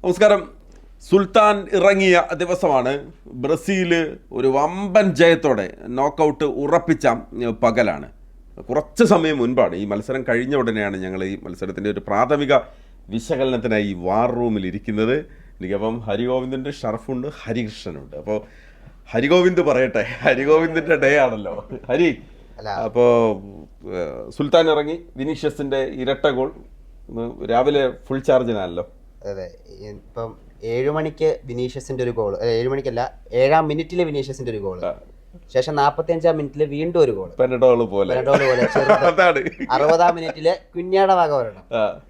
നമസ്കാരം. സുൽത്താൻ ഇറങ്ങിയ ദിവസമാണ്. ബ്രസീൽ ഒരു വമ്പൻ ജയത്തോടെ നോക്കൗട്ട് ഉറപ്പിച്ച പകലാണ്. കുറച്ച് സമയം മുൻപാണ്, ഈ മത്സരം കഴിഞ്ഞ ഉടനെയാണ് ഞങ്ങൾ ഈ മത്സരത്തിൻ്റെ ഒരു പ്രാഥമിക വിശകലനത്തിനായി ഈ വാർ റൂമിൽ ഇരിക്കുന്നത്. എനിക്കപ്പം ഹരിഗോവിന്ദിൻ്റെ ഷർഫുണ്ട്, ഹരികൃഷ്ണനുണ്ട്. അപ്പോൾ ഹരിഗോവിന്ദ് പറയട്ടെ, ഹരിഗോവിന്ദിൻ്റെ ഡേ ആണല്ലോ ഹരി. അപ്പോൾ സുൽത്താൻ ഇറങ്ങി, വിനീഷ്യസിൻ്റെ ഇരട്ട ഗോൾ. രാവിലെ ഫുൾ ചാർജിനാണല്ലോ. അതെ, ഇപ്പം 7 മണിക്ക് വിനീഷ്യസിന്റെ ഒരു ഗോൾ, 7 മണിക്കല്ല 7-ാം മിനിറ്റില് വിനീഷ്യസിന്റെ ഒരു ഗോൾ, ശേഷം 45-ാം മിനിറ്റില് വീണ്ടും ഒരു ഗോൾ, പെനഡോള് പോലെ 60-ാം മിനിറ്റില് കുഞ്ഞാടെ വക വരണം,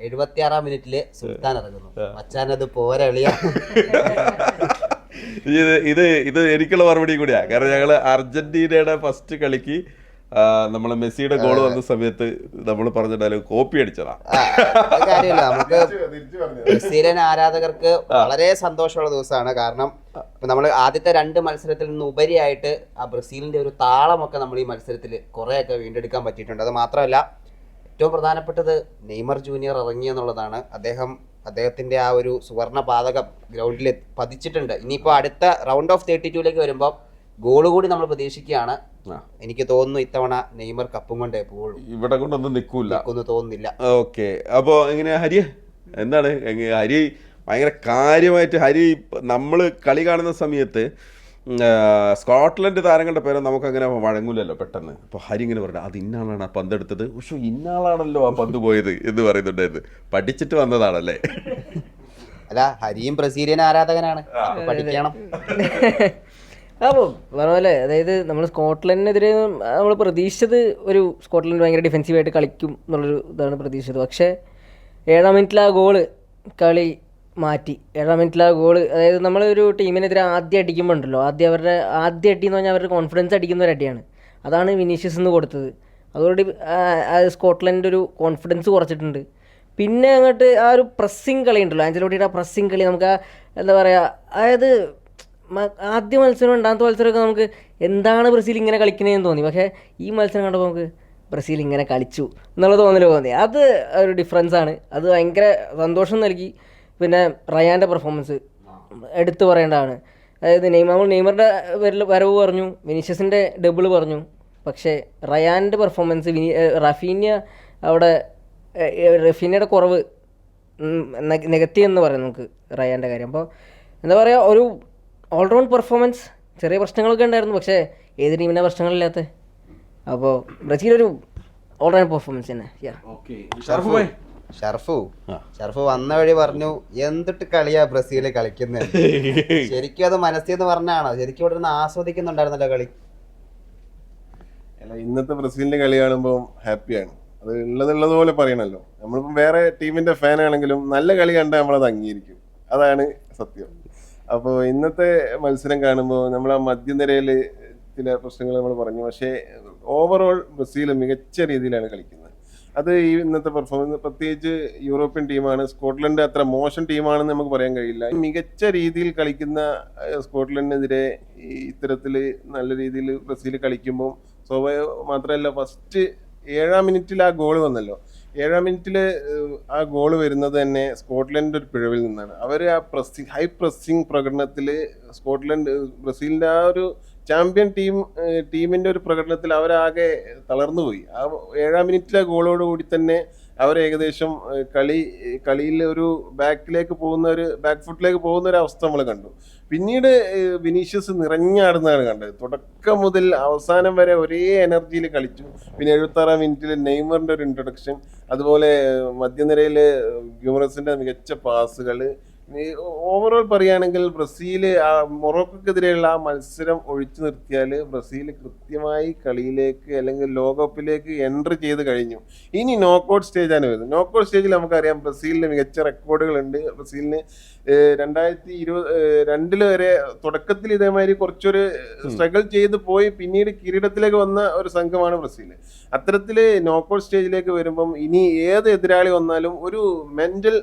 76-ാം മിനിറ്റില് സുൽത്താൻ ഇറങ്ങുന്നു. മച്ചാനത് പോരെ എളിയ. ഇത് എനിക്കുള്ള മറുപടി കൂടിയാ. കാരണം ഞങ്ങള് അർജന്റീനയുടെ ഫസ്റ്റ് കളിക്ക് നമ്മളെ മെസ്സിയുടെ ഗോൾ വന്ന സമയത്ത് നമ്മൾ പറഞ്ഞിട്ടാലും കോപ്പി അടിച്ചതാ. കാര്യമില്ല, നമുക്ക് ബ്രസീലിയൻ ആരാധകർക്ക് വളരെ സന്തോഷമുള്ള ദിവസമാണ്. കാരണം ഇപ്പൊ നമ്മൾ ആദ്യത്തെ 2 മത്സരത്തിൽ നിന്ന് ഉപരിയായിട്ട് ആ ബ്രസീലിന്റെ ഒരു താളമൊക്കെ നമ്മൾ ഈ മത്സരത്തിൽ കുറെയൊക്കെ വീണ്ടെടുക്കാൻ പറ്റിയിട്ടുണ്ട്. അത് മാത്രമല്ല, ഏറ്റവും പ്രധാനപ്പെട്ടത് നെയ്മർ ജൂനിയർ ഇറങ്ങിയെന്നുള്ളതാണ്. അദ്ദേഹത്തിന്റെ ആ ഒരു സുവർണ പാതകം ഗ്രൗണ്ടിൽ പതിച്ചിട്ടുണ്ട്. ഇനിയിപ്പോ അടുത്ത റൗണ്ട് ഓഫ് 32 വരുമ്പോൾ ഗോള് കൂടി നമ്മൾ പ്രതീക്ഷിക്കുകയാണ്. എനിക്ക് തോന്നുന്നു ഇത്തവണ നെയ്മർ കപ്പും കൊണ്ടേ പോകുള്ളൂ, ഇവിടെ കൊണ്ടൊന്നും നിൽക്കൂലെന്ന് തോന്നുന്നില്ല. ഓക്കെ, അപ്പോൾ എങ്ങനെയാ ഹരി, എന്താണ് ഹരി ഭയങ്കര കാര്യമായിട്ട് ഹരി നമ്മൾ കളി കാണുന്ന സമയത്ത് സ്കോട്ട്ലൻഡ് താരങ്ങളുടെ പേര് നമുക്കങ്ങനെ വഴങ്ങൂലല്ലോ പെട്ടെന്ന്. അപ്പോൾ ഹരി ഇങ്ങനെ പറഞ്ഞു, അത് ഇന്നാളാണ് ആ പന്ത് എടുത്തത്, പക്ഷേ ഇന്നാളാണല്ലോ ആ പന്ത് പോയത് എന്ന് പറയുന്നുണ്ടായിരുന്നു. പഠിച്ചിട്ട് വന്നതാണല്ലേ? അല്ല, ഹരിയും ബ്രസീലിയൻ ആരാധകനാണ്, പഠിക്കണം. അപ്പോൾ പറഞ്ഞ പോലെ, അതായത് നമ്മൾ സ്കോട്ട്ലൻഡിനെതിരെ നമ്മൾ പ്രതീക്ഷിച്ചത് ഒരു സ്കോട്ട്ലൻഡ് ഭയങ്കര ഡിഫെൻസീവായിട്ട് കളിക്കും എന്നുള്ളൊരു ഇതാണ് പ്രതീക്ഷിച്ചത്. പക്ഷേ 7-ാം മിനിറ്റിൽ ആ ഗോള് കളി മാറ്റി. 7-ാം മിനിറ്റിൽ ആ ഗോള്, അതായത് നമ്മളൊരു ടീമിനെതിരെ ആദ്യം അടിക്കുമ്പോൾ ഉണ്ടല്ലോ, ആദ്യം അടി എന്ന് പറഞ്ഞാൽ അവരുടെ കോൺഫിഡൻസ് അടിക്കുന്ന ഒരു അടിയാണ്. അതാണ് വിനീഷ്യസ് എന്ന് കൊടുത്തത്. അതോടുകൂടി സ്കോട്ട്ലൻഡ് ഒരു കോൺഫിഡൻസ് കുറച്ചിട്ടുണ്ട്. പിന്നെ അങ്ങോട്ട് ആ ഒരു പ്രസ്സിങ് കളി ഉണ്ടല്ലോ, ആഞ്ചലോട്ടിയുടെ ആ പ്രസ്സിങ് കളി, നമുക്ക് എന്താ പറയുക, അതായത് ആദ്യ മത്സരം 2-ാമത്തെ മത്സരമൊക്കെ നമുക്ക് എന്താണ് ബ്രസീൽ ഇങ്ങനെ കളിക്കുന്നതെന്ന് തോന്നി. പക്ഷേ ഈ മത്സരം കണ്ടപ്പോൾ നമുക്ക് ബ്രസീൽ ഇങ്ങനെ കളിച്ചു എന്നുള്ള തോന്നി. അത് ഒരു ഡിഫറൻസ് ആണ്. അത് ഭയങ്കര സന്തോഷം നൽകി. പിന്നെ റയാൻ്റെ പെർഫോമൻസ് എടുത്തു പറയേണ്ടതാണ്. അതായത് നെയ്മറുടെ വരവ് പറഞ്ഞു, വിനീഷ്യസിൻ്റെ ഡബിൾ പറഞ്ഞു. പക്ഷേ റയാൻ്റെ പെർഫോമൻസ്, റഫീനയുടെ കുറവ് നെഗറ്റീവ് എന്ന് പറയാം നമുക്ക് റയാൻ്റെ കാര്യം. അപ്പോൾ എന്താ പറയുക, ഒരു ഓൾറൗണ്ട് പെർഫോമൻസ്. ചെറിയ പ്രശ്നങ്ങളൊക്കെ ഉണ്ടായിരുന്നു, പക്ഷേ ഏത് ടീമിൻ്റെ പ്രശ്നങ്ങളില്ലാത്ത. അപ്പോൾ ബ്രസീൽ ഒരു ഓൾറൗണ്ട് പെർഫോമൻസ് തന്നെ. ഷർഫു വന്ന വഴി പറഞ്ഞു, എന്തിട്ട് കളിയാ ബ്രസീൽ കളിക്കുന്നത്. ശരിക്കും അത് മനസ്സിന്ന് പറഞ്ഞാണോ? ശരിക്കും ഇവിടെ നിന്ന് ആസ്വദിക്കുന്നുണ്ടായിരുന്നല്ലോ കളി. ഇന്നത്തെ ബ്രസീലിന്റെ കളി കാണുമ്പോൾ ഹാപ്പിയാണ്. അത് ഉള്ളതുപോലെ പറയണല്ലോ. നമ്മളിപ്പം വേറെ ടീമിന്റെ ഫാൻ ആണെങ്കിലും നല്ല കളി കണ്ടാൽ നമ്മളത് അംഗീകരിക്കും. അതാണ് സത്യം. അപ്പോൾ ഇന്നത്തെ മത്സരം കാണുമ്പോൾ നമ്മൾ ആ മധ്യനിരയിൽ ചില പ്രശ്നങ്ങൾ നമ്മൾ പറഞ്ഞു. പക്ഷേ ഓവറോൾ ബ്രസീൽ മികച്ച രീതിയിലാണ് കളിക്കുന്നത്. അത് ഈ ഇന്നത്തെ പെർഫോമൻസ്, പ്രത്യേകിച്ച് യൂറോപ്യൻ ടീമാണ്. സ്കോട്ട്ലൻഡ് അത്ര മോശം ടീമാണെന്ന് നമുക്ക് പറയാൻ കഴിയില്ല. മികച്ച രീതിയിൽ കളിക്കുന്ന സ്കോട്ട്ലൻഡിനെതിരെ ഇത്തരത്തിൽ നല്ല രീതിയിൽ ബ്രസീൽ കളിക്കുമ്പോൾ മാത്രമല്ല, ഫസ്റ്റ് 7-ാം മിനിറ്റിൽ ആ ഗോൾ വന്നല്ലോ. 7-ാം മിനിറ്റിൽ ആ ഗോൾ വരുന്നത് തന്നെ സ്കോട്ട്ലൻഡ് ഒരു പിഴവിൽ നിന്നാണ്. അവർ ആ ഹൈ പ്രസ്സിങ് പ്രകടനത്തിൽ ബ്രസീലിൻ്റെ ആ ഒരു ചാമ്പ്യൻ ടീമിൻ്റെ ഒരു പ്രകടനത്തിൽ അവരാകെ തളർന്നുപോയി. ആ 7-ാം മിനിറ്റിലെ ഗോളോട് കൂടി തന്നെ അവർ ഏകദേശം കളിയിൽ ഒരു ബാക്ക് ഫുട്ടിലേക്ക് പോകുന്ന ഒരു അവസ്ഥ നമ്മൾ കണ്ടു. പിന്നീട് വിനീഷ്യസ് നിറഞ്ഞാടുന്നതാണ് കണ്ടത്. തുടക്കം മുതൽ അവസാനം വരെ ഒരേ എനർജിയിൽ കളിച്ചു. പിന്നെ 76-ാം മിനിറ്റിൽ നെയ്മറിന്റെ ഒരു ഇൻട്രൊഡക്ഷൻ, അതുപോലെ മധ്യനിരയിൽ ഗ്യൂമറസിന്റെ മികച്ച പാസുകൾ. ഓവറോൾ പറയുകയാണെങ്കിൽ ബ്രസീൽ മൊറോക്കോക്കെതിരെയുള്ള ആ മത്സരം ഒഴിച്ചു നിർത്തിയാൽ ബ്രസീൽ കൃത്യമായി കളിയിലേക്ക് അല്ലെങ്കിൽ ലോകകപ്പിലേക്ക് എൻട്രി ചെയ്ത് കഴിഞ്ഞു. ഇനി നോക്കൗട്ട് സ്റ്റേജാണ് വരുന്നത്. നോക്കൗട്ട് സ്റ്റേജിൽ നമുക്കറിയാം ബ്രസീലിന് മികച്ച റെക്കോർഡുകളുണ്ട്. ബ്രസീലിന് 2022 വരെ തുടക്കത്തിൽ ഇതേമാതിരി കുറച്ചൊരു സ്ട്രഗിൾ ചെയ്ത് പോയി പിന്നീട് കിരീടത്തിലേക്ക് വന്ന ഒരു സംഘമാണ് ബ്രസീൽ. അത്തരത്തിൽ നോക്കൗട്ട് സ്റ്റേജിലേക്ക് വരുമ്പം ഇനി ഏത് എതിരാളി വന്നാലും ഒരു മെന്റൽ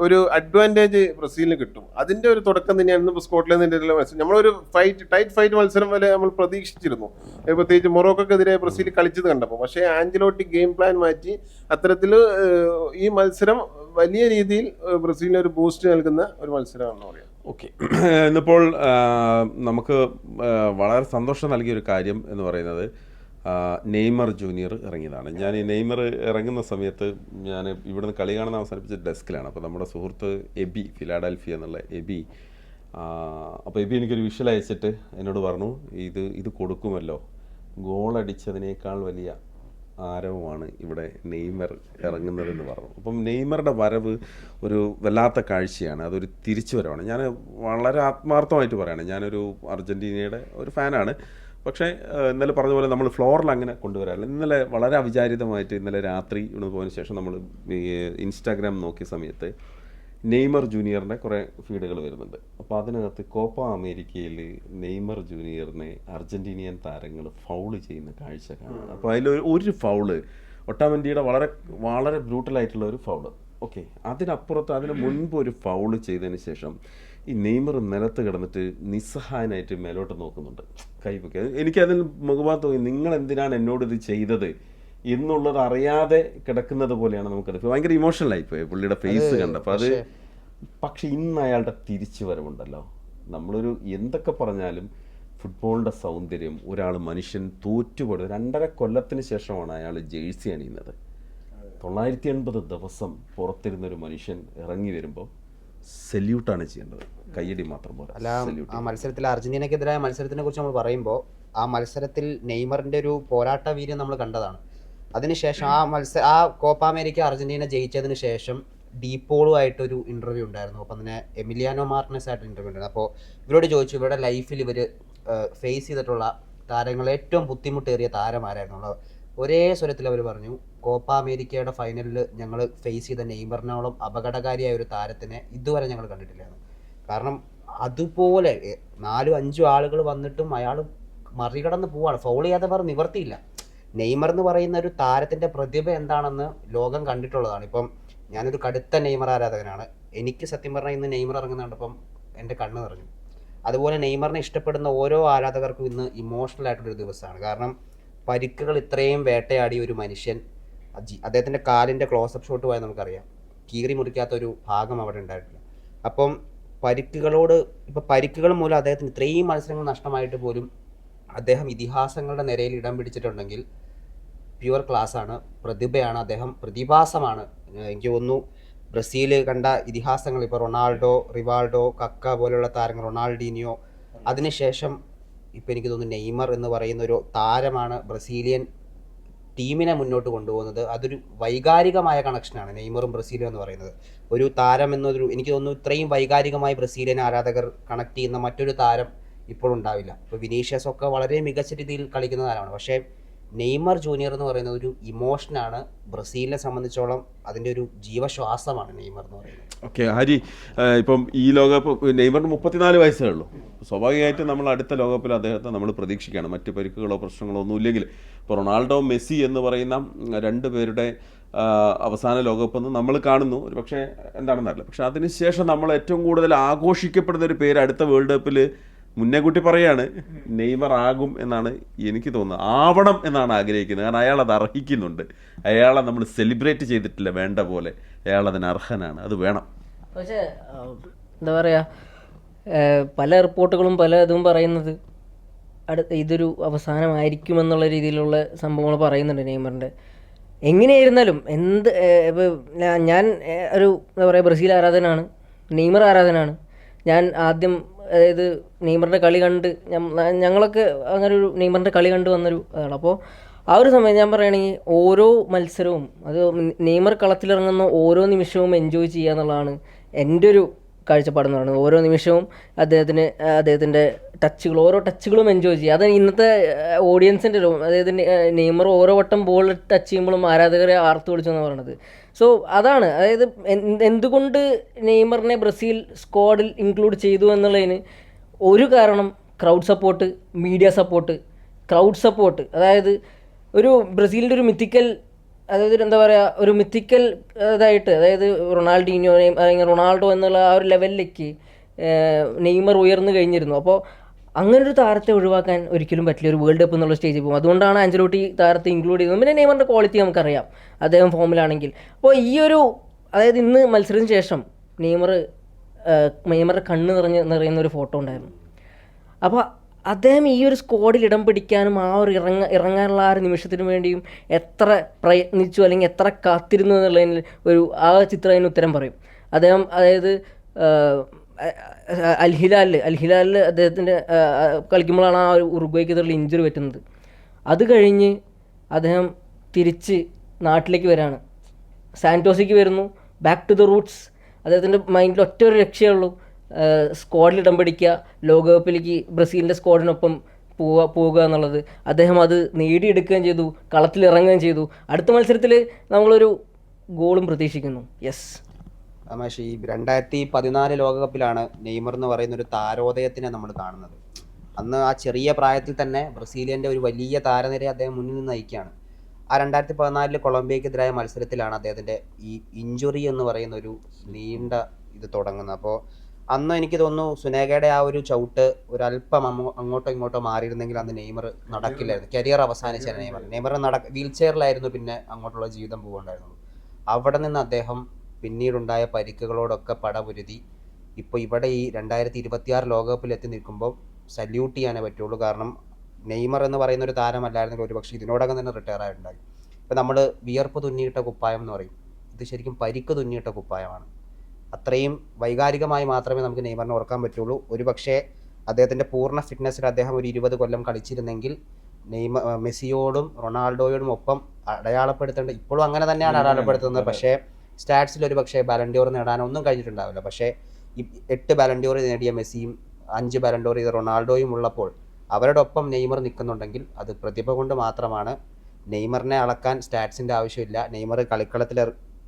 ഒരു അഡ്വാൻറ്റേജ് ബ്രസീലിന് കിട്ടും. അതിന്റെ ഒരു തുടക്കം തന്നെയാണ് ഇപ്പോൾ സ്കോട്ട്ലൻഡിന്റെ മത്സരം. നമ്മളൊരു ടൈറ്റ് ഫൈറ്റ് മത്സരം വരെ നമ്മൾ പ്രതീക്ഷിച്ചിരുന്നു, പ്രത്യേകിച്ച് മൊറോക്കോക്കെതിരെ ബ്രസീൽ കളിച്ചത് കണ്ടപ്പോൾ. പക്ഷേ ആഞ്ചലോട്ടി ഗെയിം പ്ലാൻ മാറ്റി അത്തരത്തിൽ ഈ മത്സരം വലിയ രീതിയിൽ ബ്രസീലിന് ഒരു ബൂസ്റ്റ് നൽകുന്ന ഒരു മത്സരമാണെന്ന് പറയാം. ഓക്കെ, ഇന്നിപ്പോൾ നമുക്ക് വളരെ സന്തോഷം നൽകിയൊരു കാര്യം എന്ന് പറയുന്നത് നെയ്മർ ജൂനിയർ ഇറങ്ങിയതാണ്. ഞാൻ ഈ നെയ്മർ ഇറങ്ങുന്ന സമയത്ത് ഞാൻ ഇവിടുന്ന് കളി കാണുന്ന അവസാനിപ്പിച്ച ഡെസ്കിലാണ്. അപ്പോൾ നമ്മുടെ സുഹൃത്ത് എബി, ഫിലാഡൽഫിയ എന്നുള്ള എബി, അപ്പോൾ എബി എനിക്കൊരു വിഷ്വൽ അയച്ചിട്ട് എന്നോട് പറഞ്ഞു, ഇത് കൊടുക്കുമല്ലോ, ഗോളടിച്ചതിനേക്കാൾ വലിയ ആരവമാണ് ഇവിടെ നെയ്മർ ഇറങ്ങുന്നതെന്ന് പറഞ്ഞു. അപ്പം നെയ്മറുടെ വരവ് ഒരു വല്ലാത്ത കാഴ്ചയാണ്, അതൊരു തിരിച്ചുവരവാണ്. ഞാൻ വളരെ ആത്മാർത്ഥമായിട്ട് പറയുകയാണ്, ഞാനൊരു അർജൻറ്റീനയുടെ ഒരു ഫാനാണ്. പക്ഷേ ഇന്നലെ പറഞ്ഞ പോലെ നമ്മൾ ഫ്ലോറിൽ അങ്ങനെ കൊണ്ടുവരാറില്ല. ഇന്നലെ വളരെ അവിചാരിതമായിട്ട് ഇന്നലെ രാത്രി ഇവിടെ പോയതിനു ശേഷം നമ്മൾ ഇൻസ്റ്റാഗ്രാം നോക്കിയ സമയത്ത് നെയ്മർ ജൂനിയറിൻ്റെ കുറേ ഫീഡുകൾ വരുന്നുണ്ട്. അപ്പോൾ അതിനകത്ത് കോപ്പ അമേരിക്കയിൽ നെയ്മർ ജൂനിയറിനെ അർജൻറ്റീനിയൻ താരങ്ങൾ ഫൗള് ചെയ്യുന്ന കാഴ്ച കാണുന്നത്. അപ്പോൾ അതിൽ ഒരു ഫൗള്, ഒട്ടാമെൻഡിയുടെ വളരെ വളരെ ബ്രൂട്ടലായിട്ടുള്ള ഒരു ഫൗള്. ഓക്കെ, അതിനപ്പുറത്ത് അതിന് മുൻപ് ഒരു ഫൗള് ചെയ്തതിന് ശേഷം ഈ നെയ്മർ നിലത്ത് കിടന്നിട്ട് നിസ്സഹായനായിട്ട് മേലോട്ട് നോക്കുന്നുണ്ട്, കൈപ്പൊക്കെ. എനിക്കതിൽ മുഖഭാഗത്ത് തോന്നി, നിങ്ങൾ എന്തിനാണ് എന്നോട് ഇത് ചെയ്തത് എന്നുള്ളത് അറിയാതെ കിടക്കുന്നത് പോലെയാണ് നമുക്കത്. ഭയങ്കര ഇമോഷണലായിപ്പോയി പുള്ളിയുടെ ഫേസ് കണ്ടപ്പോൾ അത്. പക്ഷെ ഇന്ന് അയാളുടെ തിരിച്ചു വരവുണ്ടല്ലോ, നമ്മളൊരു എന്തൊക്കെ പറഞ്ഞാലും ഫുട്ബോളിൻ്റെ സൗന്ദര്യം, ഒരാൾ മനുഷ്യൻ തോറ്റുപോയത് 2.5 കൊല്ലത്തിന് ശേഷമാണ് അയാൾ ജേഴ്സി അണിയുന്നത്. 980 ദിവസം പുറത്തിരുന്നൊരു മനുഷ്യൻ ഇറങ്ങി വരുമ്പോൾ സല്യൂട്ടാണ് ചെയ്യേണ്ടത്, കയ്യടി മാത്രം പോലെ. അല്ല, ആ മത്സരത്തിൽ അർജന്റീനക്കെതിരായ മത്സരത്തിനെ കുറിച്ച് നമ്മൾ പറയുമ്പോൾ ആ മത്സരത്തിൽ നെയ്മറിന്റെ ഒരു പോരാട്ട വീര്യം നമ്മൾ കണ്ടതാണ്. അതിനുശേഷം ആ കോപ്പ അമേരിക്ക അർജന്റീന ജയിച്ചതിന് ശേഷം ഡീപോളുമായിട്ടൊരു ഇന്റർവ്യൂ ഉണ്ടായിരുന്നു. അപ്പം തന്നെ എമിലിയാനോ മാർട്ടിനസ് ആയിട്ട് ഇന്റർവ്യൂ ഉണ്ടായിരുന്നു. അപ്പോൾ ഇവരോട് ചോദിച്ചു, ഇവരുടെ ലൈഫിൽ ഇവർ ഫേസ് ചെയ്തിട്ടുള്ള താരങ്ങൾ ഏറ്റവും ബുദ്ധിമുട്ടേറിയ താരമാരായിരുന്നു. ഒരേ സ്വരത്തിൽ അവർ പറഞ്ഞു, കോപ്പ അമേരിക്കയുടെ ഫൈനലിൽ ഞങ്ങൾ ഫേസ് ചെയ്ത നെയ്മറിനോളം അപകടകാരിയായ ഒരു താരത്തിനെ ഇതുവരെ ഞങ്ങൾ കണ്ടിട്ടില്ലായിരുന്നു. കാരണം അതുപോലെ 4-5 ആളുകൾ വന്നിട്ടും അയാൾ മറികടന്ന് പോവാണ്. ഫൗൾ ചെയ്യാതെ വേറെ നിവർത്തിയില്ല. നെയ്മർ എന്ന് പറയുന്ന ഒരു താരത്തിൻ്റെ പ്രതിഭ എന്താണെന്ന് ലോകം കണ്ടിട്ടുള്ളതാണ്. ഇപ്പം ഞാനൊരു കടുത്ത നെയ്മർ ആരാധകനാണ്. എനിക്ക് സത്യം പറഞ്ഞാൽ ഇന്ന് നെയ്മർ ഇറങ്ങുന്ന കണ്ടപ്പം എൻ്റെ കണ്ണ് നിറഞ്ഞു. അതുപോലെ നെയ്മറിനെ ഇഷ്ടപ്പെടുന്ന ഓരോ ആരാധകർക്കും ഇന്ന് ഇമോഷണൽ ആയിട്ടുള്ളൊരു ദിവസമാണ്. കാരണം പരിക്കുകൾ ഇത്രയും വേട്ടയാടിയ ഒരു മനുഷ്യൻ, അദ്ദേഹത്തിൻ്റെ കാലിൻ്റെ ക്ലോസപ്പ് ഷോട്ട് പോയാൽ നമുക്കറിയാം, കീറി മുറിക്കാത്ത ഒരു ഭാഗം അവിടെ ഉണ്ടായിട്ടില്ല. അപ്പം പരിക്കുകൾ മൂലം അദ്ദേഹത്തിന് ഇത്രയും മത്സരങ്ങൾ നഷ്ടമായിട്ട് പോലും അദ്ദേഹം ഇതിഹാസങ്ങളുടെ നിരയിൽ ഇടം പിടിച്ചിട്ടുണ്ടെങ്കിൽ പ്യുവർ ക്ലാസ്സാണ്, പ്രതിഭയാണ്, അദ്ദേഹം പ്രതിഭാസമാണ്. എനിക്ക് തോന്നുന്നു ബ്രസീൽ കണ്ട ഇതിഹാസങ്ങൾ, ഇപ്പോൾ റൊണാൾഡോ, റിവാൾഡോ, കക്ക പോലെയുള്ള താരങ്ങൾ, റൊണാൾഡീനിയോ, അതിനുശേഷം ഇപ്പോൾ എനിക്ക് തോന്നുന്നു നെയ്മർ എന്ന് പറയുന്ന ഒരു താരമാണ് ബ്രസീലിയൻ ടീമിനെ മുന്നോട്ട് കൊണ്ടുപോകുന്നത്. അതൊരു വൈകാരികമായ കണക്ഷനാണ് നെയ്മറും ബ്രസീലും എന്ന് പറയുന്നത്. ഒരു താരം എന്നൊരു, എനിക്ക് തോന്നുന്നു ഇത്രയും വൈകാരികമായി ബ്രസീലിയൻ ആരാധകർ കണക്ട് ചെയ്യുന്ന മറ്റൊരു താരം ഇപ്പോൾ ഉണ്ടാവില്ല. ഇപ്പോൾ വിനീഷ്യസ് ഒക്കെ വളരെ മികച്ച രീതിയിൽ കളിക്കുന്ന താരമാണ്. പക്ഷേ നെയ്മർ ജൂനിയർ എന്ന് പറയുന്നത് ഒരു ഇമോഷനാണ്. ബ്രസീലിനെ സംബന്ധിച്ചോളം അതിൻ്റെ ഒരു ജീവശ്വാസമാണ് നെയ്മർ എന്ന് പറയുന്നത്. ഓക്കെ ഹരി, ഇപ്പം ഈ ലോകകപ്പ് നെയ്മറിന് 34 വയസ്സേ ഉള്ളൂ. സ്വാഭാവികമായിട്ട് നമ്മൾ അടുത്ത ലോകകപ്പിൽ അദ്ദേഹത്തെ നമ്മൾ പ്രതീക്ഷിക്കുകയാണ്, മറ്റ് പരിക്കുകളോ പ്രശ്നങ്ങളോ ഒന്നും ഇല്ലെങ്കിൽ. ഇപ്പോൾ റൊണാൾഡോ, മെസ്സി എന്ന് പറയുന്ന 2 പേരുടെ അവസാന ലോകകപ്പെന്ന് നമ്മൾ കാണുന്നു. ഒരു പക്ഷേ എന്താണെന്നറിയില്ല. പക്ഷെ അതിനുശേഷം നമ്മൾ ഏറ്റവും കൂടുതൽ ആഘോഷിക്കപ്പെടുന്ന ഒരു പേര് അടുത്ത വേൾഡ് കപ്പിൽ മുന്നേ കൂട്ടി പറയുകയാണ്, നെയ്മർ ആകും എന്നാണ് എനിക്ക് തോന്നുന്നത്. ആവണം എന്നാണ് ആഗ്രഹിക്കുന്നത്. കാരണം അയാൾ അത് അർഹിക്കുന്നുണ്ട്. അയാളെ നമ്മൾ സെലിബ്രേറ്റ് ചെയ്തിട്ടില്ല വേണ്ട പോലെ. അയാൾ അതിന് അർഹനാണ്, അത് വേണം. പക്ഷേ എന്താ പറയുക, പല റിപ്പോർട്ടുകളും പല ഇതും പറയുന്നത് ഇതൊരു അവസാനമായിരിക്കുമെന്നുള്ള രീതിയിലുള്ള സംഭവങ്ങൾ പറയുന്നുണ്ട് നെയ്മറിൻ്റെ. എങ്ങനെയായിരുന്നാലും ഞാൻ ഒരു എന്താ പറയുക, ബ്രസീൽ ആരാധകനാണ്, നെയ്മർ ആരാധകനാണ്. ഞാൻ ആദ്യം അതായത് നെയ്മറിൻ്റെ കളി കണ്ട് ഞങ്ങളൊക്കെ അങ്ങനെ ഒരു നെയ്മറിൻ്റെ കളി കണ്ട് വന്നൊരു അതാണ്. അപ്പോൾ ആ ഒരു സമയം ഞാൻ പറയുകയാണെങ്കിൽ ഓരോ മത്സരവും, അത് നെയ്മർ കളത്തിലിറങ്ങുന്ന ഓരോ നിമിഷവും എൻജോയ് ചെയ്യുക എന്നുള്ളതാണ് എൻ്റെ ഒരു കാഴ്ചപ്പാടെന്ന് പറയുന്നത്. ഓരോ നിമിഷവും അദ്ദേഹത്തിൻ്റെ ഓരോ ടച്ചുകളും എൻജോയ് ചെയ്യുക. അത് ഇന്നത്തെ ഓഡിയൻസിൻ്റെ ഒരു, അതായത് നെയ്മർ ഓരോ വട്ടം ബോൾ ടച്ച് ചെയ്യുമ്പോഴും ആരാധകരെ ആർത്തു വിളിച്ചു എന്ന് പറയുന്നത്. സോ അതാണ്, അതായത് എന്തുകൊണ്ട് നെയ്മറിനെ ബ്രസീൽ സ്ക്വാഡിൽ ഇൻക്ലൂഡ് ചെയ്തു എന്നുള്ളതിന് ഒരു കാരണം crowd support, media support, crowd support. അതായത് ഒരു ബ്രസീലിൻ്റെ ഒരു മിത്തിക്കൽ, അതായത് എന്താ പറയുക, ഒരു മിത്തിക്കൽ ഇതായിട്ട്, അതായത് റൊണാൾഡീനിയോ അല്ലെങ്കിൽ റൊണാൾഡോ എന്നുള്ള ആ ഒരു ലെവലിലേക്ക് നെയ്മർ ഉയർന്നു കഴിഞ്ഞിരുന്നു. അപ്പോൾ അങ്ങനൊരു താരത്തെ ഒഴിവാക്കാൻ ഒരിക്കലും പറ്റില്ല ഒരു വേൾഡ് കപ്പ് എന്നുള്ള സ്റ്റേജിൽ പോകും. അതുകൊണ്ടാണ് ആഞ്ചലോട്ടി താരത്തെ ഇൻക്ലൂഡ് ചെയ്തത്. പിന്നെ നെയ്മറിൻ്റെ ക്വാളിറ്റി നമുക്കറിയാം, അദ്ദേഹം ഫോമിലാണെങ്കിൽ. അപ്പോൾ ഈ ഒരു അതായത് ഇന്ന് മത്സരത്തിന് ശേഷം നെയ്മറുടെ കണ്ണ് നിറയുന്ന ഒരു ഫോട്ടോ ഉണ്ടായിരുന്നു. അപ്പോൾ അദ്ദേഹം ഈ ഒരു സ്ക്വാഡിൽ ഇടം പിടിക്കാനും ആ ഒരു ഇറങ്ങാനുള്ള ആ ഒരു നിമിഷത്തിന് വേണ്ടിയും എത്ര പ്രയത്നിച്ചു അല്ലെങ്കിൽ എത്ര കാത്തിരുന്നു എന്നുള്ളതിന് ആ ചിത്രം അതിന് ഉത്തരം പറയും. അദ്ദേഹം അതായത് അൽഹിലാലിൽ അദ്ദേഹത്തിൻ്റെ കളിക്കുമ്പോഴാണ് ആ ഒരു ഉറുഗ്വേക്കെതിരെയുള്ള ഇഞ്ചുറി പറ്റുന്നത്. അത് കഴിഞ്ഞ് അദ്ദേഹം തിരിച്ച് നാട്ടിലേക്ക് വരികയാണ്, സാന്റോസിക്ക് വരുന്നു, ബാക്ക് ടു ദ റൂട്ട്സ്. അദ്ദേഹത്തിൻ്റെ മൈൻഡിൽ ഒറ്റ ഒരു ലക്ഷ്യമേ ഉള്ളൂ, സ്ക്വാഡിൽ ഇടം പിടിക്കുക, ലോകകപ്പിലേക്ക് ബ്രസീലിൻ്റെ സ്ക്വാഡിനൊപ്പം പോവുക എന്നുള്ളത്. അദ്ദേഹം അത് നേടിയെടുക്കുകയും ചെയ്തു, കളത്തിലിറങ്ങുകയും ചെയ്തു. അടുത്ത മത്സരത്തിൽ നമ്മളൊരു ഗോളും പ്രതീക്ഷിക്കുന്നു. യെസ് പക്ഷേ ഈ 2014 ലോകകപ്പിലാണ് നെയ്മർ എന്ന് പറയുന്ന ഒരു താരോദയത്തിനെ നമ്മൾ കാണുന്നത്. അന്ന് ആ ചെറിയ പ്രായത്തിൽ തന്നെ ബ്രസീലിയൻ്റെ ഒരു വലിയ താരനിരയെ അദ്ദേഹം മുന്നിൽ നിന്ന് നയിക്കുകയാണ്. ആ 2014 കൊളംബിയക്കെതിരായ മത്സരത്തിലാണ് അദ്ദേഹത്തിൻ്റെ ഈ ഇഞ്ചുറി എന്ന് പറയുന്ന ഒരു നീണ്ട ഇത് തുടങ്ങുന്നത്. അപ്പോൾ അന്ന് എനിക്ക് തോന്നുന്നു സുനേഗയുടെ ആ ഒരു ചവിട്ട് ഒരല്പം അങ്ങോട്ടോ ഇങ്ങോട്ടോ മാറിയിരുന്നെങ്കിൽ അന്ന് നെയ്മർ നടക്കില്ലായിരുന്നു. കരിയർ അവസാനിച്ച നെയ്മർ വീൽ ചെയറിലായിരുന്നു പിന്നെ അങ്ങോട്ടുള്ള ജീവിതം പോകുന്നുണ്ടായിരുന്നത്. അവിടെ നിന്ന് അദ്ദേഹം പിന്നീടുണ്ടായ പരിക്കുകളോടൊക്കെ പടപൊരുതി ഇപ്പോൾ ഇവിടെ ഈ 2026 ലോകകപ്പിൽ എത്തി നിൽക്കുമ്പോൾ സല്യൂട്ട് ചെയ്യാനേ പറ്റുള്ളൂ. കാരണം നെയ്മർ എന്ന് പറയുന്ന ഒരു താരമല്ലായിരുന്നെങ്കിൽ ഒരുപക്ഷെ ഇതിനോടകം തന്നെ റിട്ടയർ ആയിട്ടുണ്ടായി. ഇപ്പോൾ നമ്മൾ വിയർപ്പ് തുന്നിയിട്ട കുപ്പായം എന്ന് പറയും, ഇത് ശരിക്കും പരിക്ക് തുന്നിയിട്ട കുപ്പായമാണ്. അത്രയും വൈകാരികമായി മാത്രമേ നമുക്ക് നെയ്മറിനെ ഓർക്കാൻ പറ്റുള്ളൂ. ഒരുപക്ഷെ അദ്ദേഹത്തിൻ്റെ പൂർണ്ണ ഫിറ്റ്നസ്സിൽ അദ്ദേഹം ഒരു 20 കൊല്ലം കളിച്ചിരുന്നെങ്കിൽ മെസ്സിയോടും റൊണാൾഡോയോടും ഒപ്പം അടയാളപ്പെടുത്തേണ്ട, ഇപ്പോഴും അങ്ങനെ തന്നെയാണ് അടയാളപ്പെടുത്തുന്നത്. പക്ഷേ സ്റ്റാറ്റ്സിൽ ഒരു പക്ഷേ ബാലൻഡിയോർ നേടാനൊന്നും കഴിഞ്ഞിട്ടുണ്ടാവില്ല. പക്ഷേ ഈ 8 ബാലൻഡിയോർ നേടിയ മെസ്സിയും 5 ബാലൻഡിയോർ ചെയ്ത റൊണാൾഡോയും ഉള്ളപ്പോൾ അവരുടെ ഒപ്പം നെയ്മർ നിൽക്കുന്നുണ്ടെങ്കിൽ അത് പ്രതിഭ കൊണ്ട് മാത്രമാണ്. നെയ്മറിനെ അളക്കാൻ സ്റ്റാറ്റ്സിൻ്റെ ആവശ്യമില്ല. നെയ്മർ കളിക്കളത്തിൽ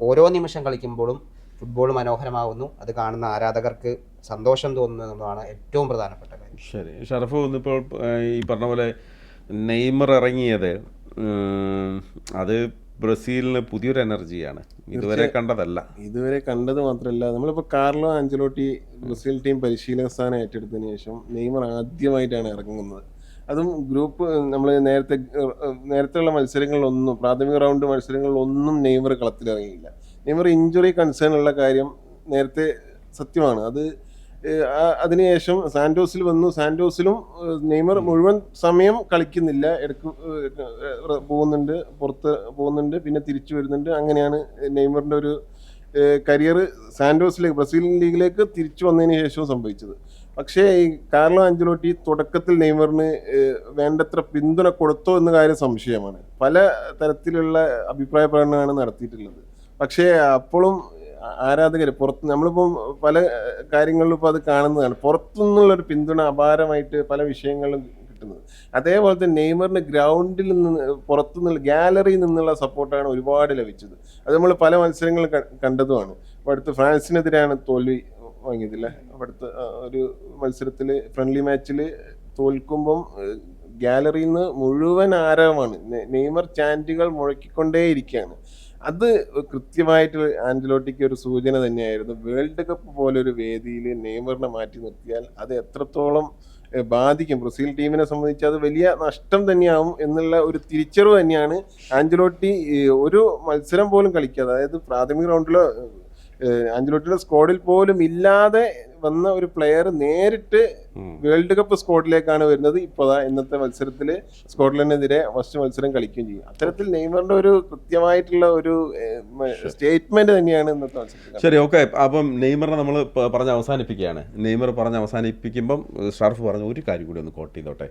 ഓരോ നിമിഷം കളിക്കുമ്പോഴും ഫുട്ബോൾ മനോഹരമാകുന്നു. അത് കാണുന്ന ആരാധകർക്ക് സന്തോഷം തോന്നുന്നു എന്നുള്ളതാണ് ഏറ്റവും പ്രധാനപ്പെട്ട കാര്യം. ശരി, ഷറഫ് ഇന്നിപ്പോൾ ഈ പറഞ്ഞ പോലെ നെയ്മർ ഇറങ്ങിയത് അത് ബ്രസീലിന് പുതിയൊരു എനർജിയാണ്, ഇതുവരെ കണ്ടതല്ല. ഇതുവരെ കണ്ടത് മാത്രമല്ല, നമ്മളിപ്പോൾ കാർലോ ആഞ്ചലോട്ടി ബ്രസീൽ ടീം പരിശീലക സ്ഥാനം ഏറ്റെടുത്തതിന് ശേഷം നെയ്മർ ആദ്യമായിട്ടാണ് ഇറങ്ങുന്നത്. അതും ഗ്രൂപ്പ് നമ്മൾ നേരത്തെയുള്ള മത്സരങ്ങളിലൊന്നും, പ്രാഥമിക റൗണ്ട് മത്സരങ്ങളിലൊന്നും നെയ്മർ കളത്തിലിറങ്ങിയില്ല. നെയ്മർ ഇഞ്ചുറി കൺസേൺ ഉള്ള കാര്യം നേരത്തെ സത്യമാണ്. അതിനുശേഷം സാന്റോസിൽ വന്നു. സാന്റോസിലും നെയ്മർ മുഴുവൻ സമയം കളിക്കുന്നില്ല, ഇടയ്ക്ക് പോകുന്നുണ്ട്, പുറത്ത് പോകുന്നുണ്ട്, പിന്നെ തിരിച്ചു വരുന്നുണ്ട്. അങ്ങനെയാണ് നെയ്മറിൻ്റെ ഒരു കരിയർ സാന്റോസിലേക്ക്, ബ്രസീലിയൻ ലീഗിലേക്ക് തിരിച്ചു വന്നതിന് ശേഷവും സംഭവിച്ചത്. പക്ഷേ ഈ കാർലോ ആഞ്ചലോട്ടി തുടക്കത്തിൽ നെയ്മറിന് വേണ്ടത്ര പിന്തുണ കൊടുത്തോ എന്ന കാര്യം സംശയമാണ്. പല തരത്തിലുള്ള അഭിപ്രായ പ്രകടനമാണ് നടത്തിയിട്ടുള്ളത്. പക്ഷേ അപ്പോഴും ആരാധകർ പുറത്ത്, നമ്മളിപ്പം പല കാര്യങ്ങളിലും ഇപ്പോൾ അത് കാണുന്നതാണ്, പുറത്തുനിന്നുള്ളൊരു പിന്തുണ അപാരമായിട്ട് പല വിഷയങ്ങളിലും കിട്ടുന്നത്. അതേപോലെ തന്നെ നെയ്മറിന് ഗ്രൗണ്ടിൽ നിന്ന്, പുറത്തുനിന്നുള്ള ഗാലറിയിൽ നിന്നുള്ള സപ്പോർട്ടാണ് ഒരുപാട് ലഭിച്ചത്. അത് നമ്മൾ പല മത്സരങ്ങളും കണ്ടതുമാണ്. അപ്പോൾ അടുത്ത് ഫ്രാൻസിനെതിരെയാണ് തോൽവി വാങ്ങിയതില്ലേ, അടുത്ത ഒരു മത്സരത്തിൽ ഫ്രണ്ട്ലി മാച്ചിൽ തോൽക്കുമ്പം ഗാലറിയിൽ നിന്ന് മുഴുവൻ ആരവമാണ്, നെയ്മർ ചാൻറ്റുകൾ മുഴക്കിക്കൊണ്ടേയിരിക്കുകയാണ്. അത് കൃത്യമായിട്ട് ആഞ്ചലോട്ടിക്ക് ഒരു സൂചന തന്നെയായിരുന്നു. വേൾഡ് കപ്പ് പോലൊരു വേദിയിൽ നെയ്മറിനെ മാറ്റി നിർത്തിയാൽ അത് എത്രത്തോളം ബാധിക്കും ബ്രസീൽ ടീമിനെ സംബന്ധിച്ച്, അത് വലിയ നഷ്ടം തന്നെയാവും എന്നുള്ള ഒരു തിരിച്ചറിവ് തന്നെയാണ് ആഞ്ചലോട്ടി ഒരു മത്സരം പോലും കളിക്കാതെ, അതായത് പ്രാഥമിക റൗണ്ടിലോ ആഞ്ചലോട്ടിയുടെ സ്ക്വാഡിൽ പോലും ഇല്ലാതെ വന്ന ഒരു പ്ലെയർ നേരിട്ട് വേൾഡ് കപ്പ് സ്ക്വാഡിലേക്കാണ് വരുന്നത്. ഇപ്പോൾ ഇന്നത്തെ മത്സരത്തിൽ സ്കോട്ട്ലൻഡിനെതിരെ ഫസ്റ്റ് മത്സരം കളിക്കുകയും ചെയ്യും. അത്തരത്തിൽ നെയ്മറിന്റെ ഒരു കൃത്യമായിട്ടുള്ള ഒരു സ്റ്റേറ്റ്മെന്റ് തന്നെയാണ് ഇന്നത്തെ മത്സരത്തിൽ. ശരി, ഓക്കെ. അപ്പം നെയ്മറിനെ നമ്മൾ പറഞ്ഞ് അവസാനിപ്പിക്കുകയാണ്. നെയ്മർ പറഞ്ഞ് അവസാനിപ്പിക്കുമ്പം ഷർഫ് പറഞ്ഞ ഒരു കാര്യം കൂടി ഒന്ന് കോട്ട് ചെയ്തോട്ടെ.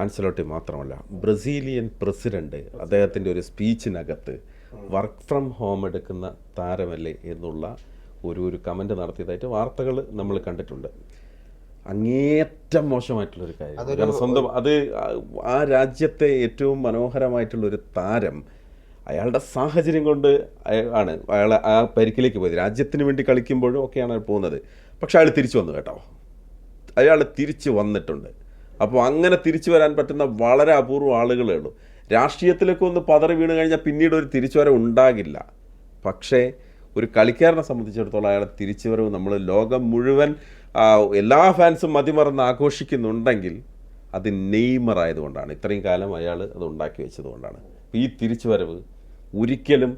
ആൻസലോട്ടി മാത്രമല്ല, ബ്രസീലിയൻ പ്രസിഡന്റ് അദ്ദേഹത്തിൻ്റെ ഒരു സ്പീച്ചിനകത്ത് വർക്ക് ഫ്രം ഹോം എടുക്കുന്ന താരമല്ലേ എന്നുള്ള ഒരു കമൻറ്റ് നടത്തിയതായിട്ട് വാർത്തകൾ നമ്മൾ കണ്ടിട്ടുണ്ട്. അങ്ങേയറ്റം മോശമായിട്ടുള്ളൊരു കാര്യം. കാരണം സ്വന്തം ആ രാജ്യത്തെ ഏറ്റവും മനോഹരമായിട്ടുള്ളൊരു താരം അയാളുടെ സാഹചര്യം കൊണ്ട് ആണ് അയാൾ ആ പരിക്കിലേക്ക് പോയത്. രാജ്യത്തിന് വേണ്ടി കളിക്കുമ്പോഴും ഒക്കെയാണ് പോകുന്നത്. പക്ഷെ അയാൾ തിരിച്ചു വന്നു കേട്ടോ, അയാൾ തിരിച്ചു വന്നിട്ടുണ്ട്. അപ്പോൾ അങ്ങനെ തിരിച്ചു വരാൻ പറ്റുന്ന വളരെ അപൂർവം ആളുകളേ ഉള്ളൂ. രാഷ്ട്രീയത്തിലൊക്കെ ഒന്ന് പതറി വീണ് കഴിഞ്ഞാൽ പിന്നീട് ഒരു തിരിച്ചുവരവ് ഉണ്ടാകില്ല. പക്ഷേ ഒരു കളിക്കാരനെ സംബന്ധിച്ചിടത്തോളം അയാളെ തിരിച്ചുവരവ് നമ്മൾ ലോകം മുഴുവൻ എല്ലാ ഫാൻസും മതിമറന്ന് ആഘോഷിക്കുന്നുണ്ടെങ്കിൽ അത് നെയ്മർ ആയതുകൊണ്ടാണ്. ഇത്രയും കാലം അയാൾ അത് ഉണ്ടാക്കി വെച്ചതുകൊണ്ടാണ്. ഈ തിരിച്ചുവരവ് ഒരിക്കലും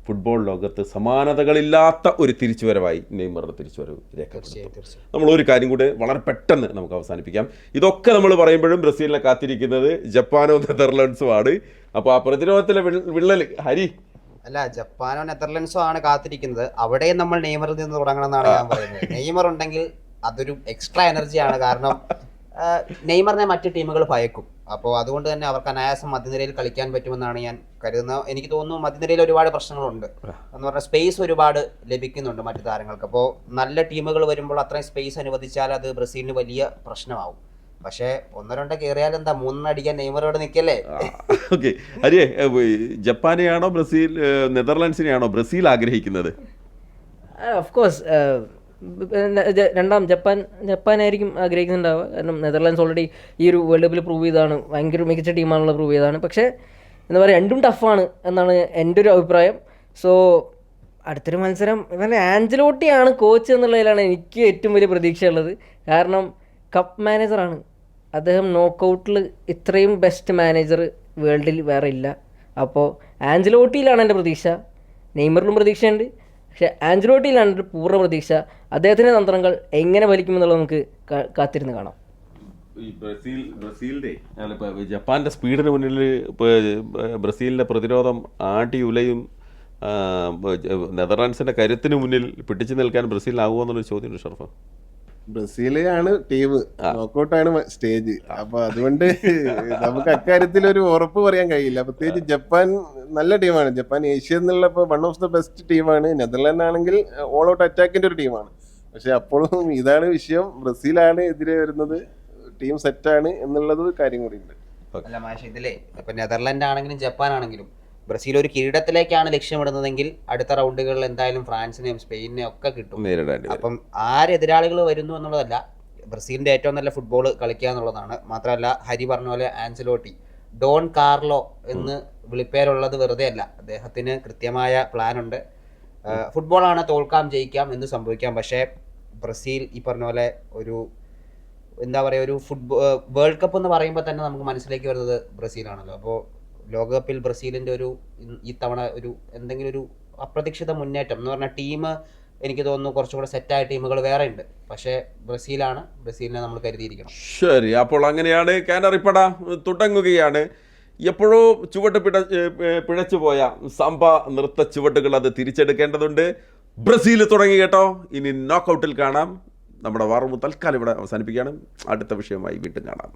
ഫുട്ബോൾ ലോകത്ത് സമാനതകളില്ലാത്ത ഒരു തിരിച്ചുവരവായി നെയ്മറുടെ തിരിച്ചുവരവ് രേഖപ്പെടുത്തും. നമ്മൾ ഒരു കാര്യം കൂടെ വളരെ പെട്ടെന്ന് നമുക്ക് അവസാനിപ്പിക്കാം. ഇതൊക്കെ നമ്മൾ പറയുമ്പോഴും ബ്രസീലിനെ കാത്തിരിക്കുന്നത് ജപ്പാനോ നെതർലൻഡ്സും ആണ്. അപ്പോൾ ആ പ്രതിരോധത്തിലെ വിള്ളൽ ഹരി അല്ല, ജപ്പാനോ നെതർലൻഡ്സോ ആണ് കാത്തിരിക്കുന്നത്. അവിടെയും നമ്മൾ നെയ്മറിൽ നിന്ന് തുടങ്ങണം എന്നാണ് ഞാൻ പറയുന്നത്. നെയ്മർ ഉണ്ടെങ്കിൽ അതൊരു എക്സ്ട്രാ എനർജിയാണ്. കാരണം നെയ്മറിനെ മറ്റ് ടീമുകൾ ഭയക്കും. അപ്പോൾ അതുകൊണ്ട് തന്നെ അവർക്ക് അനായാസം മധ്യനിരയിൽ കളിക്കാൻ പറ്റുമെന്നാണ് ഞാൻ കരുതുന്നത്. എനിക്ക് തോന്നുന്നു മധ്യനിരയിൽ ഒരുപാട് പ്രശ്നങ്ങളുണ്ട് എന്ന് പറഞ്ഞാൽ സ്പേസ് ഒരുപാട് ലഭിക്കുന്നുണ്ട് മറ്റു താരങ്ങൾക്ക്. അപ്പോൾ നല്ല ടീമുകൾ വരുമ്പോൾ അത്രയും സ്പേസ് അനുവദിച്ചാൽ അത് ബ്രസീലിന് വലിയ പ്രശ്നമാവും. പക്ഷേ 1-2 കയറിയാൽ എന്താ, 3 അടിക്കാൻ നെയ്മറോട് നിൽക്കല്ലേ. ഓക്കെ ഹരിയെ, ജപ്പാനെയാണോ ബ്രസീൽ നെതർലാൻഡ്സിനെയാണോ ബ്രസീൽ ആഗ്രഹിക്കുന്നത്? ഓഫ് കോഴ്സ് ജപ്പാനായിരിക്കും ആഗ്രഹിക്കുന്നുണ്ടാവുക. കാരണം നെതർലാൻഡ്സ് ഓൾറെഡി ഈ ഒരു വേൾഡ് കപ്പിൽ പ്രൂവ് ചെയ്താണ്, ഭയങ്കര മികച്ച ടീമാണുള്ള പ്രൂവ് ചെയ്താണ്. പക്ഷേ എന്താ പറയുക, രണ്ടും ടഫാണ് എന്നാണ് എൻ്റെ ഒരു അഭിപ്രായം. സോ അടുത്തൊരു മത്സരം ഇവരുടെ ആഞ്ചലോട്ടിയാണ് കോച്ച് എന്നുള്ളതിലാണ് എനിക്ക് ഏറ്റവും വലിയ പ്രതീക്ഷയുള്ളത്. കാരണം കപ്പ് മാനേജറാണ് അദ്ദേഹം. നോക്കൗട്ടിൽ ഇത്രയും ബെസ്റ്റ് മാനേജർ വേൾഡിൽ വേറെ ഇല്ല. അപ്പോൾ ആഞ്ചലോട്ടിയിലാണ് എൻ്റെ പ്രതീക്ഷ. നെയ്മറിലും പ്രതീക്ഷയുണ്ട്, പക്ഷേ ആഞ്ചലോട്ടിയിലാണ് ഒരു പൂർണ്ണ പ്രതീക്ഷ. അദ്ദേഹത്തിൻ്റെ തന്ത്രങ്ങൾ എങ്ങനെ ഫലിക്കുമെന്നുള്ളത് നമുക്ക് കാത്തിരുന്ന് കാണാം. ഈ ബ്രസീലിൻ്റെ ജപ്പാൻ്റെ സ്പീഡിന് മുന്നിൽ ബ്രസീലിൻ്റെ പ്രതിരോധം ആട്ടി ഉലയും നെതർലാൻഡ്സിൻ്റെ കരുത്തിന് മുന്നിൽ പിടിച്ചു നിൽക്കാൻ ബ്രസീലിനാകുമോ എന്നുള്ളൊരു ചോദ്യമുണ്ട് ഷർഫ. ബ്രസീലാണ് ടീം, നോക്കൗട്ടാണ് സ്റ്റേജ്. അപ്പൊ അതുകൊണ്ട് നമുക്ക് അക്കാര്യത്തിൽ ഒരു ഉറപ്പ് പറയാൻ കഴിയില്ല. പ്രത്യേകിച്ച് ജപ്പാൻ നല്ല ടീമാണ്. ജപ്പാൻ ഏഷ്യ എന്നുള്ള വൺ ഓഫ് ദ ബെസ്റ്റ് ടീമാണ്. നെതർലാൻഡ് ആണെങ്കിൽ ഓൾ ഔട്ട് അറ്റാക്കിന്റെ ഒരു ടീമാണ്. പക്ഷെ അപ്പോഴും ഇതാണ് വിഷയം, ബ്രസീലാണ് എതിരെ വരുന്നത്. ടീം സെറ്റാണ് എന്നുള്ളത് കാര്യം കൂടി ഉണ്ട്. അല്ല മാഷ, ഇതിലേ ഇപ്പൊ നെതർലാൻഡ് ആണെങ്കിലും ജപ്പാൻ ആണെങ്കിലും ബ്രസീൽ ഒരു കിരീടത്തിലേക്കാണ് ലക്ഷ്യമിടുന്നതെങ്കിൽ അടുത്ത റൗണ്ടുകളിൽ എന്തായാലും ഫ്രാൻസിനെയും സ്പെയിനെയും ഒക്കെ കിട്ടും. അപ്പം ആരെതിരാളികൾ വരുന്നു എന്നുള്ളതല്ല, ബ്രസീലിന്റെ ഏറ്റവും നല്ല ഫുട്ബോൾ കളിക്കുക എന്നുള്ളതാണ്. മാത്രമല്ല ഹരി പറഞ്ഞ പോലെ ആൻസലോട്ടി, ഡോൺ കാർലോ എന്ന് വിളിപ്പേരുള്ളത് വെറുതെ അല്ല. അദ്ദേഹത്തിന് കൃത്യമായ പ്ലാൻ ഉണ്ട്. ഫുട്ബോളാണ്, തോൽക്കാം ജയിക്കാം എന്ന് സംഭവിക്കാം. പക്ഷേ ബ്രസീൽ ഈ പറഞ്ഞ പോലെ ഒരു എന്താ പറയുക, ഒരു വേൾഡ് കപ്പ് എന്ന് പറയുമ്പോൾ തന്നെ നമുക്ക് മനസ്സിലേക്ക് വരുന്നത് ബ്രസീലാണല്ലോ. അപ്പോൾ ലോകകപ്പിൽ ബ്രസീലിൻ്റെ ഒരു ഈ തവണ ഒരു എന്തെങ്കിലും ഒരു അപ്രതീക്ഷിത മുന്നേറ്റം എന്ന് പറഞ്ഞാൽ ടീം എനിക്ക് തോന്നുന്നു കുറച്ചുകൂടെ സെറ്റായ ടീമുകൾ വേറെ ഉണ്ട്. പക്ഷേ ബ്രസീലിനെ നമ്മൾ കരുതിയിരിക്കണം. ശരി, അപ്പോൾ അങ്ങനെയാണ് കാനറിപ്പട തുടങ്ങുകയാണ്. എപ്പോഴോ ചുവട്ട് പിഴച്ചു പോയ സംഭ നൃത്ത ചുവട്ടുകൾ അത് തിരിച്ചെടുക്കേണ്ടതുണ്ട്. ബ്രസീൽ തുടങ്ങി കേട്ടോ. ഇനി നോക്കൗട്ടിൽ കാണാം. നമ്മുടെ വാർമു തൽക്കാലം ഇവിടെ അവസാനിപ്പിക്കുകയാണ്. അടുത്ത വിഷയമായി വീണ്ടും കാണാം.